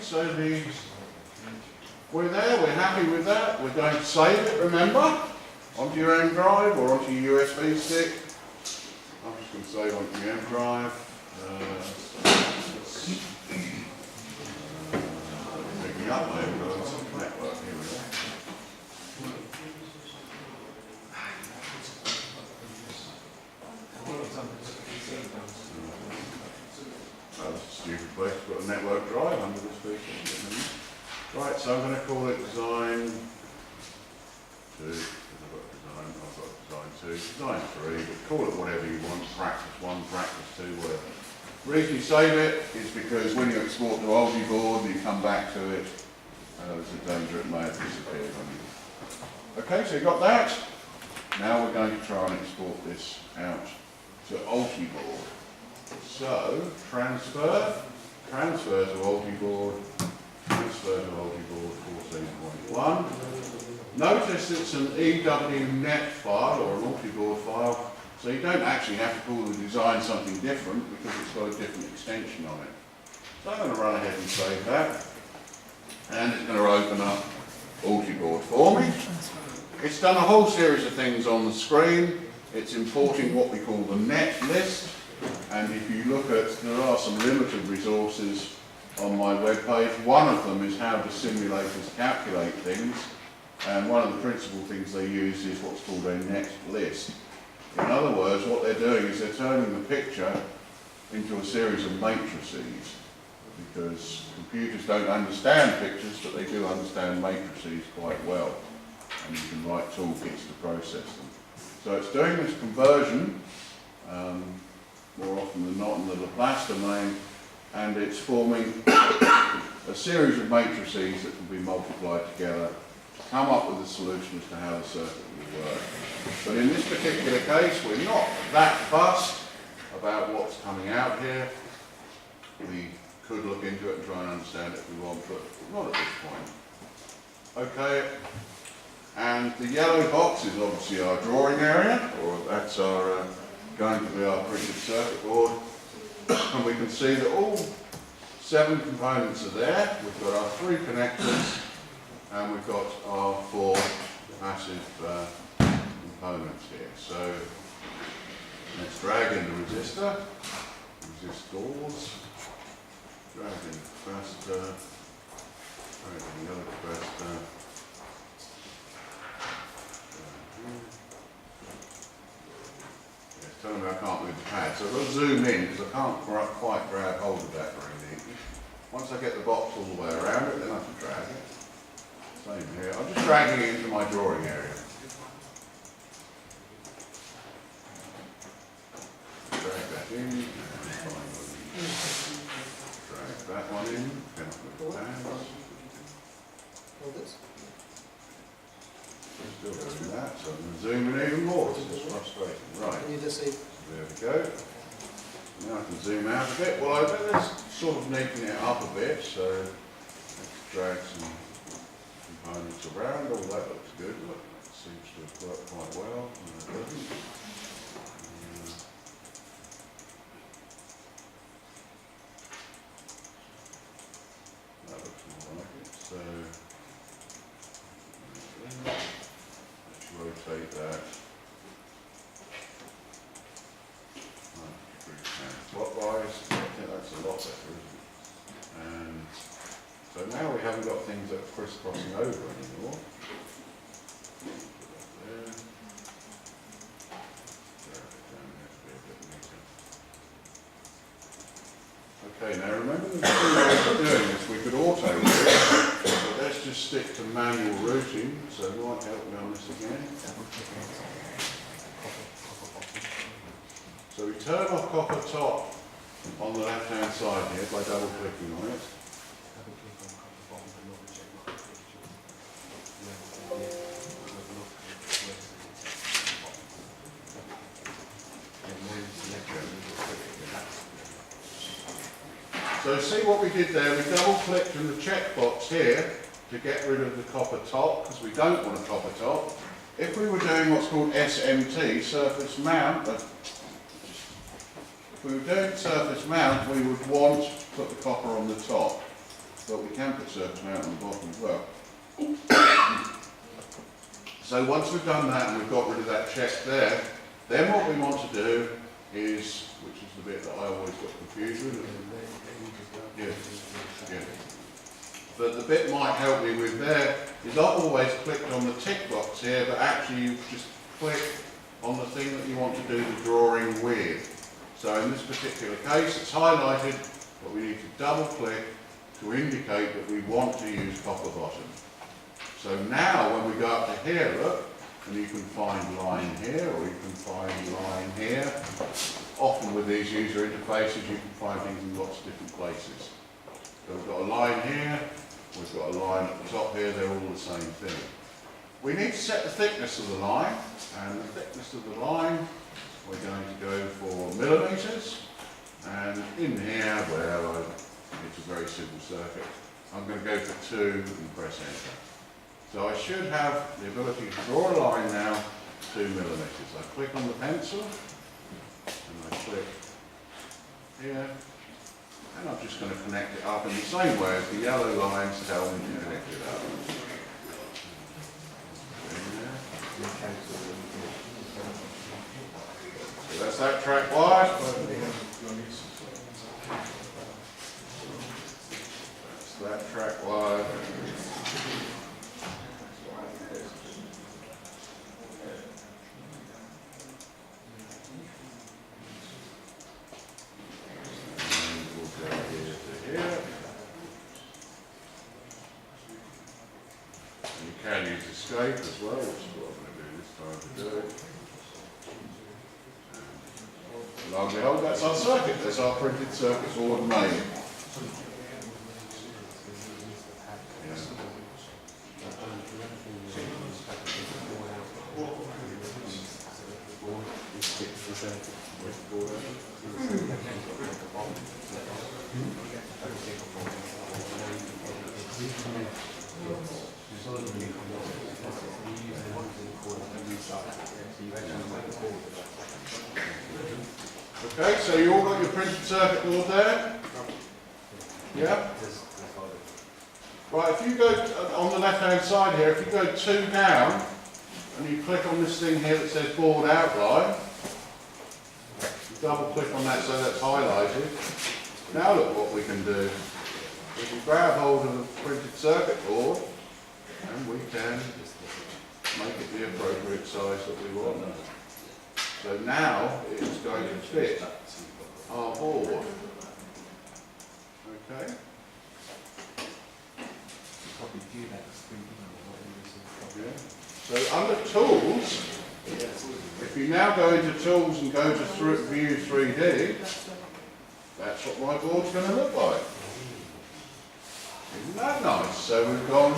so we're there, we're happy with that. We're going to save it, remember, onto your M drive or onto your USB stick. I'm just going to save onto your M drive. Picking up my M drive network, here we go. That was a stupid place to put a network drive under the speaker. Right, so I'm going to call it design 2, because I've got design 2, design 3, but call it whatever you want, practice 1, practice 2, whatever. The reason you save it is because when you export to Multiboard and you come back to it, there's a danger it may have disappeared on you. Okay, so you got that. Now we're going to try and export this out to Multiboard. So, transfer to Multiboard, transfer to Multiboard 14.1. Notice it's an EWNet file or a Multiboard file, so you don't actually have to call the design something different because it's got a different extension on it. So I'm going to run ahead and save that, and it's going to open up Multiboard for me. It's done a whole series of things on the screen. It's importing what we call the net list, and if you look at, there are some limited resources on my webpage. One of them is how do simulators calculate things, and one of the principal things they use is what's called a net list. In other words, what they're doing is they're turning the picture into a series of matrices, because computers don't understand pictures, but they do understand matrices quite well, and you can write toolkits to process them. So it's doing this conversion, more often than not in the Laplace domain, and it's forming a series of matrices that can be multiplied together to come up with a solution as to how the circuit will work. But in this particular case, we're not that fussed about what's coming out here. We could look into it and try and understand it if we want, but not at this point. Okay. And the yellow box is obviously our drawing area, or that's our going to be our printed circuit board. And we can see that all 7 components are there. We've got our 3 connectors, and we've got our 4 massive components here. So let's drag in the resistor, resistors, drag in the capacitor, drag in the other capacitor. It's telling me I can't move the pad, so I've got to zoom in because I can't quite grab hold of that very neatly. Once I get the box all the way around it, then I can drag it. Same here. I'm just dragging it into my drawing area. Drag that in, and finally drag that one in. Cannot move the pads. Hold this. Still doing that, so I'm going to zoom in even more. This is frustrating. Right. Can you just see? There we go. Now I can zoom out a bit. Well, I bet that's sort of neatening it up a bit, so let's drag some components around. Oh, that looks good. Look, that seems to have worked quite well. No, it doesn't. That looks more like it. So let's rotate that. Clockwise, I think that's a lot better, isn't it? And so now we haven't got things that are crisscrossing over anymore. There. Drag it down there to be a bit neater. Okay, now remember the thing we were doing is we could auto route, but let's just stick to manual routing, so it might help me on this again. So we turn off copper top on the left-hand side here by double-clicking on it. So see what we did there, we double-clicked in the checkbox here to get rid of the copper top, because we don't want a copper top. If we were doing what's called SMT, surface mount, if we were doing surface mount, we would want to put the copper on the top. but we can put surface mount on the bottom as well. So once we've done that and we've got rid of that check there, then what we want to do is, which is the bit that I always got confused with, but the bit might help me with there is I've always clicked on the tick box here, but actually you just click on the thing that you want to do the drawing with. So in this particular case it's highlighted, but we need to double click to indicate that we want to use copper bottom. So now when we go up to here, look, and you can find line here or you can find line here. Often with these user interfaces you can find things in lots of different places. So we've got a line here, we've got a line at the top here, they're all the same thing. We need to set the thickness of the line, and the thickness of the line we're going to go for millimetres, and in here, well, it's a very simple circuit. I'm going to go for 2 and press enter. So I should have the ability to draw a line now 2 millimetres. I click on the pencil and I click here, and I'm just going to connect it up in the same way as the yellow lines tell me to connect it up. So that's that track wide. That's that track wide. You can use escape as well, which is what I'm going to do this time to do it. And lo and behold, that's our circuit. That's our printed circuit board made. Okay, so you all got your printed circuit board there? Yeah? Right, if you go on the left hand side here, if you go 2 down and you click on this thing here that says board outline, you double click on that so that's highlighted. Now look what we can do. We can grab hold of the printed circuit board and we can make it the appropriate size that we want. So now it's going to fit our board. Okay? Yeah. So under tools, if you now go into tools and go to view 3D, that's what my board's going to look like. Isn't that nice? So we've gone,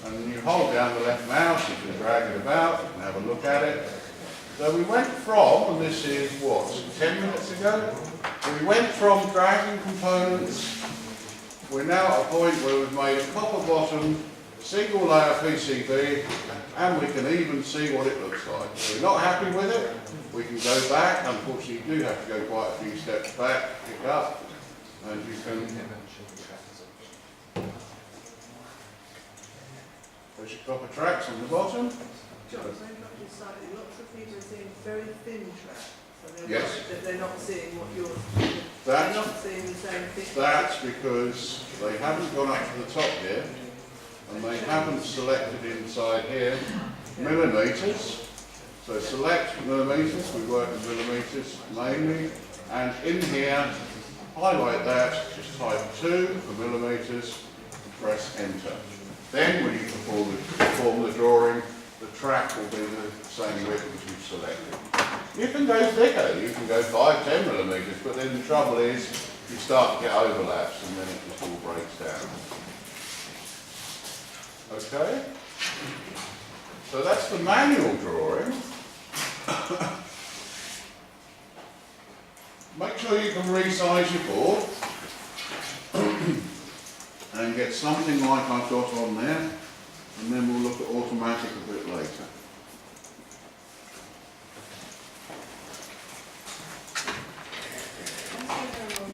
and you hold down the left mouse, you can drag it about and have a look at it. So we went from, and this is what, 10 minutes ago? We went from dragging components, we're now at a point where we've made a copper bottom, single layer PCB, and we can even see what it looks like. If we're not happy with it, we can go back. Unfortunately you do have to go quite a few steps back, pick up, and you can... There's your copper tracks on the bottom. John, lots of people are seeing very thin tracks. So Yes. they're not seeing what you're seeing. They're not seeing the same thing. That's because they haven't gone up to the top here, and they haven't selected inside here millimetres. So select millimetres, we work in millimetres mainly, and in here, highlight that, just type 2 for millimetres, and press enter. Then when you perform the drawing, the track will be the same width as you've selected. You can go thicker, you can go 5-10 millimetres, but then the trouble is you start to get overlaps and then it just all breaks down. Okay? So that's the manual drawing. Make sure you can resize your board and get something like I've got on there, and then we'll look at automatic a bit later.